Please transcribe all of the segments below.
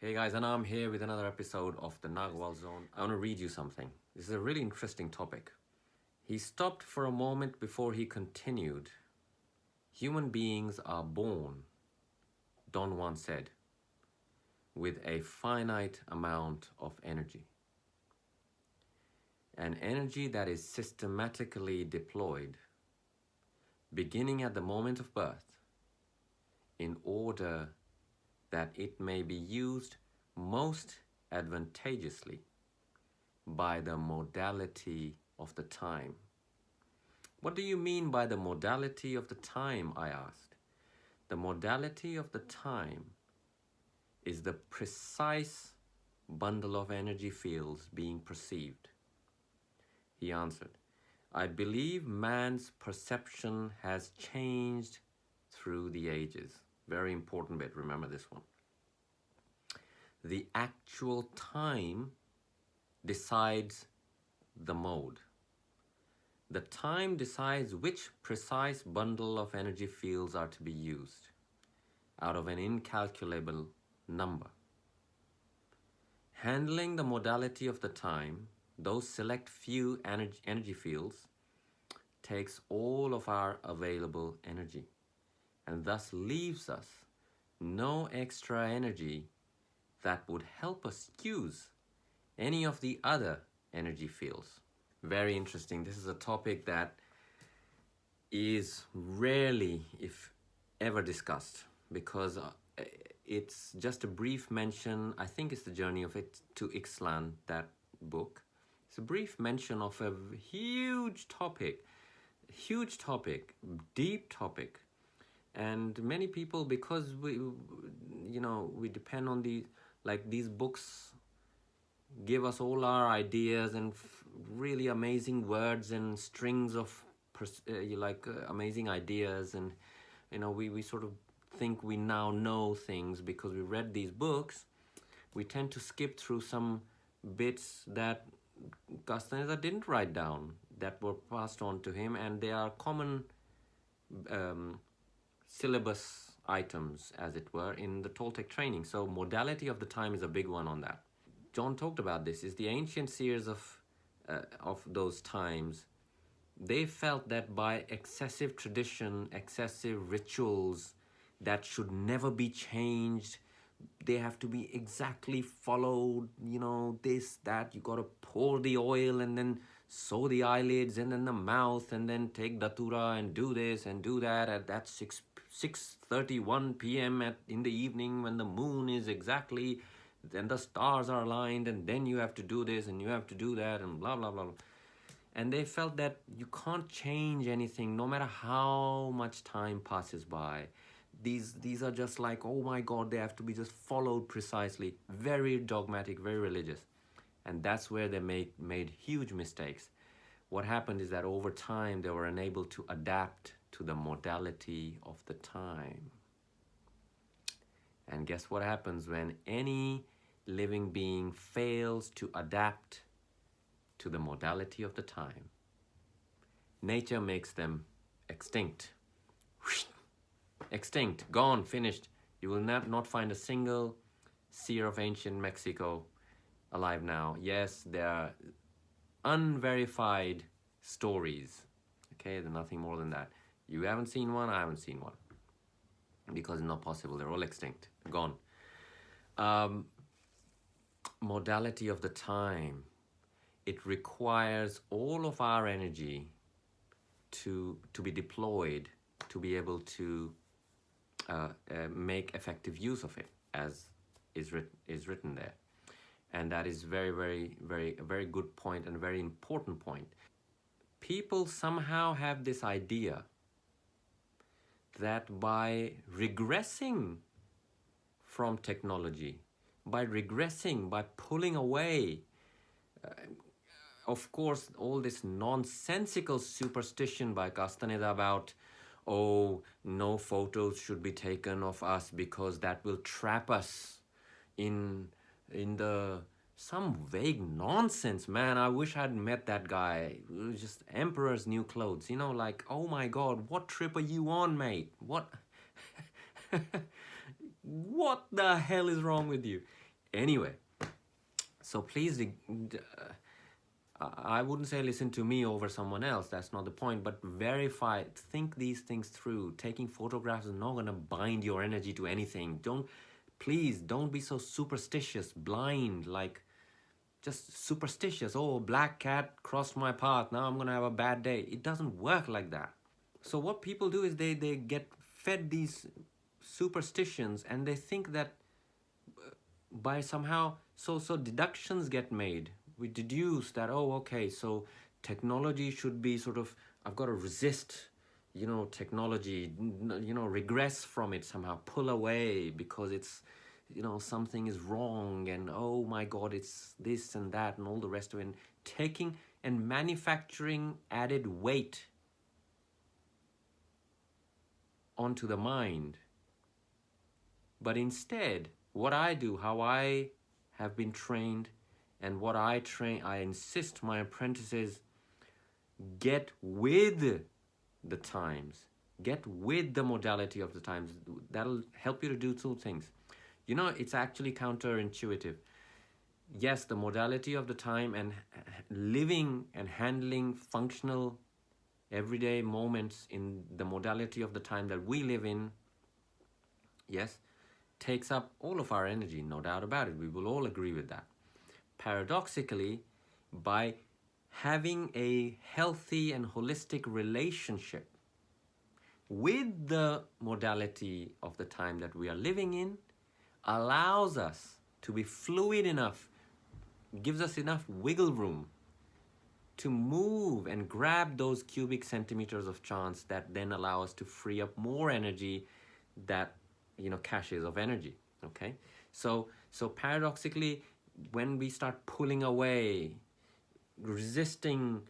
Hey guys, Anaam here with another episode of the Nagual Zone. I want to read you something. This is a really interesting topic. He stopped for a moment before he continued. Human beings are born, Don Juan said, with a finite amount of energy. An energy that is systematically deployed, beginning at the moment of birth, in order that it may be used most advantageously by the modality of the time. What do you mean by the modality of the time, I asked. The modality of the time is the precise bundle of energy fields being perceived. He answered, I believe man's perception has changed through the ages. Very important bit, remember this one. The actual time decides the mode. The time decides which precise bundle of energy fields are to be used out of an incalculable number. Handling the modality of the time, those select few energy fields, takes all of our available energy and thus leaves us no extra energy that would help us use any of the other energy fields. Very interesting. This is a topic that is rarely, if ever, discussed because it's just a brief mention. I think it's the journey of it to Ixtlan, that book. It's a brief mention of a huge topic, deep topic. And many people, because we depend on these books give us all our ideas and really amazing words and strings of amazing ideas, and we sort of think we now know things because we read these books. We tend to skip through some bits that Castaneda didn't write down that were passed on to him, and they are common syllabus items, as it were, in the Toltec training. So modality of the time is a big one on that. John talked about this. Is the ancient seers of those times, they felt that by excessive tradition, excessive rituals that should never be changed, they have to be exactly followed, this, that, you got to pour the oil and then sew the eyelids and then the mouth and then take datura and do this and do that at that 6:31 p.m. in the evening when the moon is exactly, then the stars are aligned, and then you have to do this and you have to do that and blah, blah, blah. And they felt that you can't change anything no matter how much time passes by. These are just like, oh my God, they have to be just followed precisely. Very dogmatic, very religious. And that's where they made huge mistakes. What happened is that over time, they were unable to adapt to the modality of the time. And guess what happens when any living being fails to adapt to the modality of the time? Nature makes them extinct. Extinct, gone, finished. You will not find a single seer of ancient Mexico alive now. Yes, there are unverified stories. Okay, there's nothing more than that. You haven't seen one, I haven't seen one. Because it's not possible, they're all extinct, gone. Modality of the time. It requires all of our energy to be deployed to be able to make effective use of it, as is written there. And that is very, very, very, a very good point and a very important point. People somehow have this idea that by regressing from technology, by pulling away, of course, all this nonsensical superstition by Castaneda about, oh, no photos should be taken of us because that will trap us in some vague nonsense, man. I wish I'd met that guy. It was just emperor's new clothes, like, oh my God, what trip are you on, mate? What the hell is wrong with you? Anyway, so please, I wouldn't say listen to me over someone else. That's not the point. But verify, think these things through. Taking photographs is not going to bind your energy to anything. Please don't be so superstitious, blind, like just superstitious. Oh, black cat crossed my path. Now I'm going to have a bad day. It doesn't work like that. So what people do is they get fed these superstitions, and they think that by somehow, so deductions get made. We deduce that, oh, okay, so technology should be sort of, I've got to resist, technology, regress from it somehow, pull away because it's, something is wrong, and oh my God, it's this and that and all the rest of it. And taking and manufacturing added weight onto the mind. But instead, what I do, how I have been trained, and what I insist my apprentices get with the times, get with the modality of the times. That'll help you to do two things. It's actually counterintuitive. Yes, the modality of the time and living and handling functional everyday moments in the modality of the time that we live in, yes, takes up all of our energy, no doubt about it. We will all agree with that. Paradoxically, by having a healthy and holistic relationship with the modality of the time that we are living in, allows us to be fluid enough, gives us enough wiggle room to move and grab those cubic centimeters of chance that then allow us to free up more energy, that caches of energy. Okay, so paradoxically, when we start pulling away, resisting,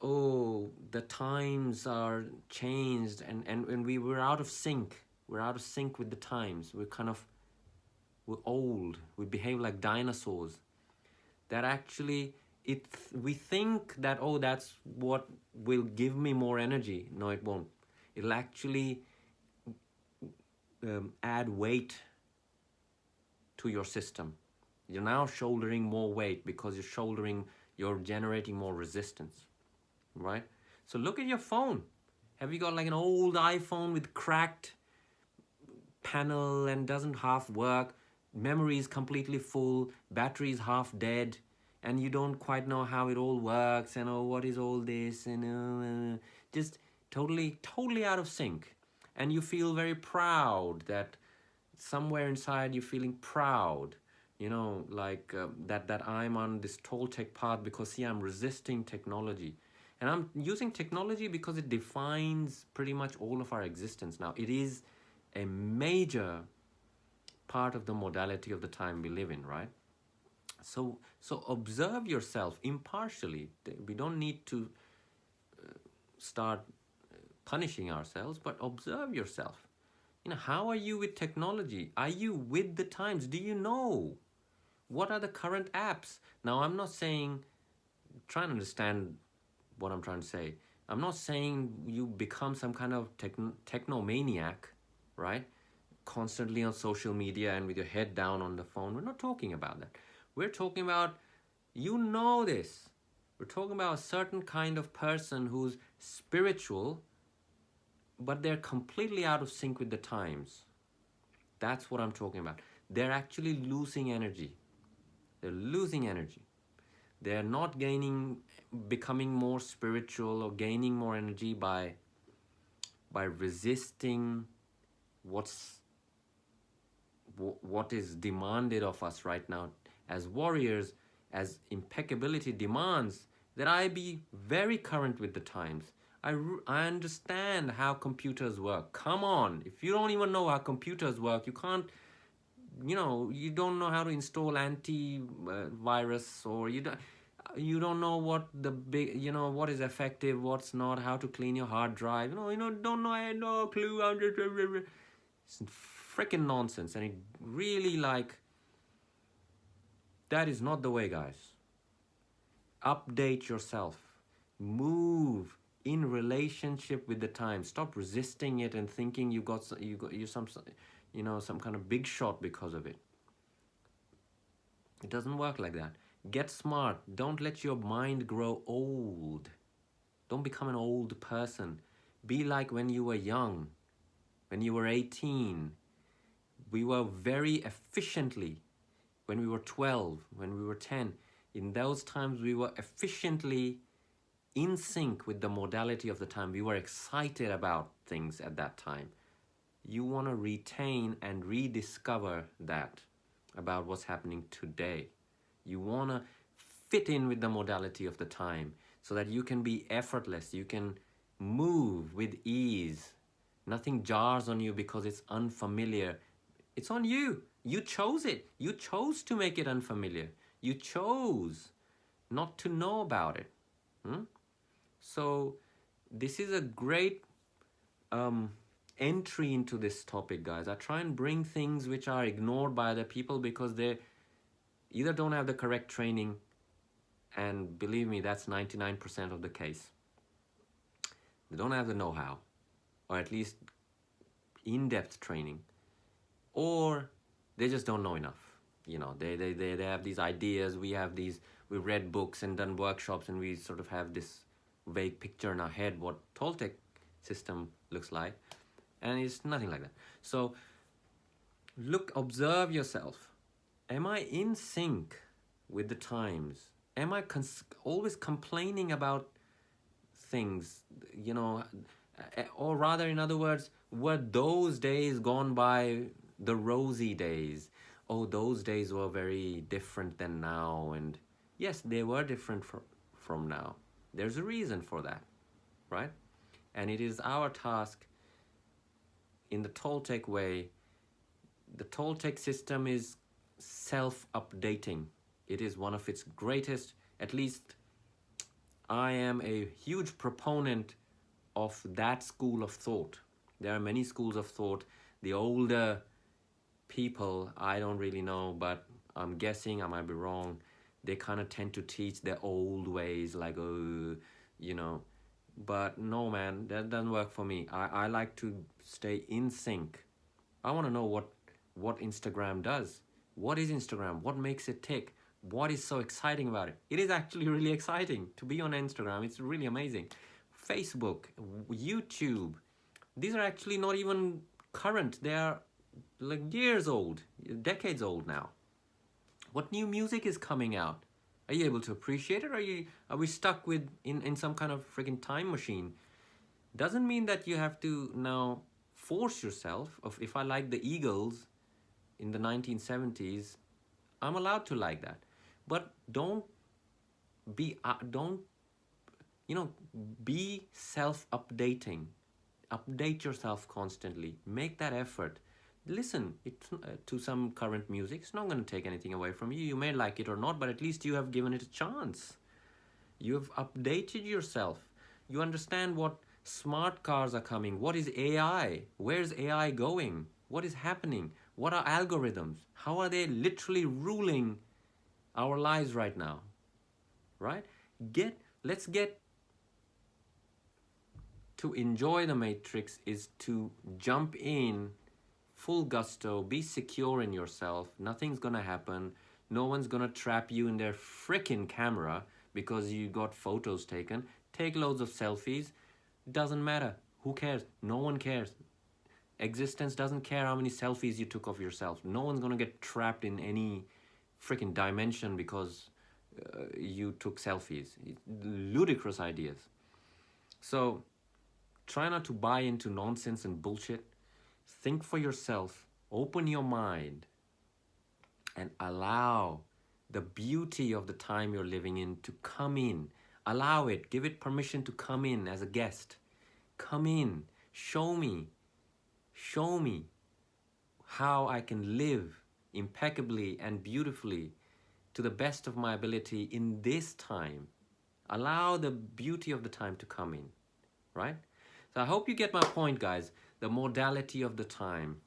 oh, the times are changed, and we're out of sync. We're out of sync with the times. We're old. We behave like dinosaurs. That actually, we think that, oh, that's what will give me more energy. No, it won't. It'll actually add weight to your system. You're now shouldering more weight because you're generating more resistance, right? So look at your phone. Have you got like an old iPhone with cracked panel and doesn't half work, memory is completely full, battery is half dead, and you don't quite know how it all works, and oh, what is all this, and just totally out of sync. And you feel very proud that somewhere inside you're feeling proud, like that I'm on this Toltec path because, see, I'm resisting technology. And I'm using technology because it defines pretty much all of our existence now. It is a major part of the modality of the time we live in, right? So observe yourself impartially. We don't need to start punishing ourselves, but observe yourself. How are you with technology? Are you with the times? Do you know? What are the current apps? Now, I'm not saying, try and understand what I'm trying to say. I'm not saying you become some kind of technomaniac, right? Constantly on social media and with your head down on the phone. We're not talking about that. We're talking about, this. We're talking about a certain kind of person who's spiritual, but they're completely out of sync with the times. That's what I'm talking about. They're actually losing energy. They're losing energy. They're not becoming more spiritual or gaining more energy by resisting what is demanded of us right now as warriors, as impeccability demands that I be very current with the times. I understand how computers work. Come on, if you don't even know how computers work, you can't, you don't know how to install antivirus, or you don't know what the big, what is effective, what's not, how to clean your hard drive. Don't know, I had no clue. It's freaking nonsense, and it really, that is not the way, guys. Update yourself. Move in relationship with the time. Stop resisting it and thinking you're some kind of big shot because of it. It doesn't work like that. Get smart. Don't let your mind grow old. Don't become an old person. Be like when you were young, when you were 18. We were very efficiently, when we were 12, when we were 10, in those times we were efficiently in sync with the modality of the time. We were excited about things at that time. You want to retain and rediscover that about what's happening today. You want to fit in with the modality of the time so that you can be effortless. You can move with ease. Nothing jars on you because it's unfamiliar. It's on you. You chose it. You chose to make it unfamiliar. You chose not to know about it. So this is a great entry into this topic, guys. I try and bring things which are ignored by other people because they either don't have the correct training, and believe me, that's 99% of the case. They don't have the know-how, or at least in-depth training, or they just don't know enough. You know, they have these ideas. We've read books and done workshops, and we sort of have this vague picture in our head what Toltec system looks like, and it's nothing like that. So observe yourself. Am I in sync with the times? Am I always complaining about things, you know, or rather, in other words, were those days gone by, the rosy days? Oh, those days were very different than now. And yes, they were different from now. There's a reason for that, right? And it is our task in the Toltec way. The Toltec system is self-updating. It is one of its greatest, at least I am a huge proponent of that school of thought. There are many schools of thought. The older people, I don't really know, but I'm guessing, I might be wrong, they kind of tend to teach their old ways, like, oh, you know. But no, man, that doesn't work for me. I like to stay in sync. I want to know what Instagram does. What is Instagram? What makes it tick? What is so exciting about it? It is actually really exciting to be on Instagram. It's really amazing. Facebook, YouTube, these are actually not even current. They are like years old, decades old now. What new music is coming out? Are you able to appreciate it? Or are we stuck with in some kind of freaking time machine? Doesn't mean that you have to now force yourself. If I like the Eagles in the 1970s, I'm allowed to like that. But don't be self-updating. Update yourself constantly. Make that effort. Listen to some current music. It's not going to take anything away from you. You may like it or not, but at least you have given it a chance. You have updated yourself. You understand what smart cars are coming. What is AI? Where's AI going? What is happening? What are algorithms? How are they literally ruling our lives right now? Right? Let's get to enjoy the matrix is to jump in full gusto, be secure in yourself. Nothing's gonna happen. No one's gonna trap you in their frickin' camera because you got photos taken. Take loads of selfies. Doesn't matter. Who cares? No one cares. Existence doesn't care how many selfies you took of yourself. No one's gonna get trapped in any freaking dimension because you took selfies. Ludicrous ideas. So try not to buy into nonsense and bullshit. Think for yourself. Open your mind and allow the beauty of the time you're living in to come in. Allow it. Give it permission to come in as a guest. Come in. Show me how I can live impeccably and beautifully to the best of my ability in this time. Allow the beauty of the time to come in, right? So I hope you get my point, guys. The modality of the time.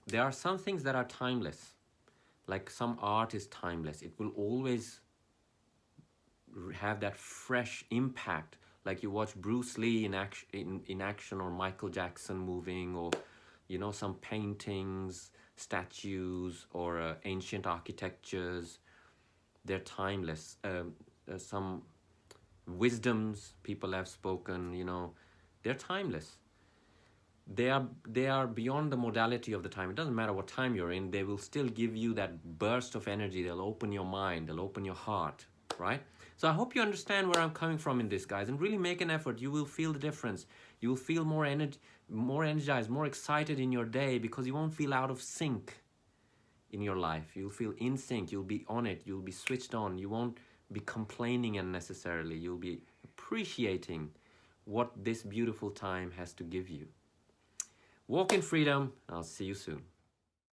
There are some things that are timeless. Like some art is timeless. It will always have that fresh impact. Like you watch Bruce Lee in action or Michael Jackson moving, or some paintings, statues or ancient architectures. They're timeless. Some wisdoms people have spoken, you know, they're timeless. They are beyond the modality of the time. It doesn't matter what time you're in, they will still give you that burst of energy. They'll open your mind, they'll open your heart, right? So I hope you understand where I'm coming from in this, guys, and really make an effort. You will feel the difference. You will feel more energized, more excited in your day, because you won't feel out of sync in your life. You'll feel in sync. You'll be on it. You'll be switched on. You won't be complaining unnecessarily. You'll be appreciating what this beautiful time has to give you. Walk in freedom. I'll see you soon.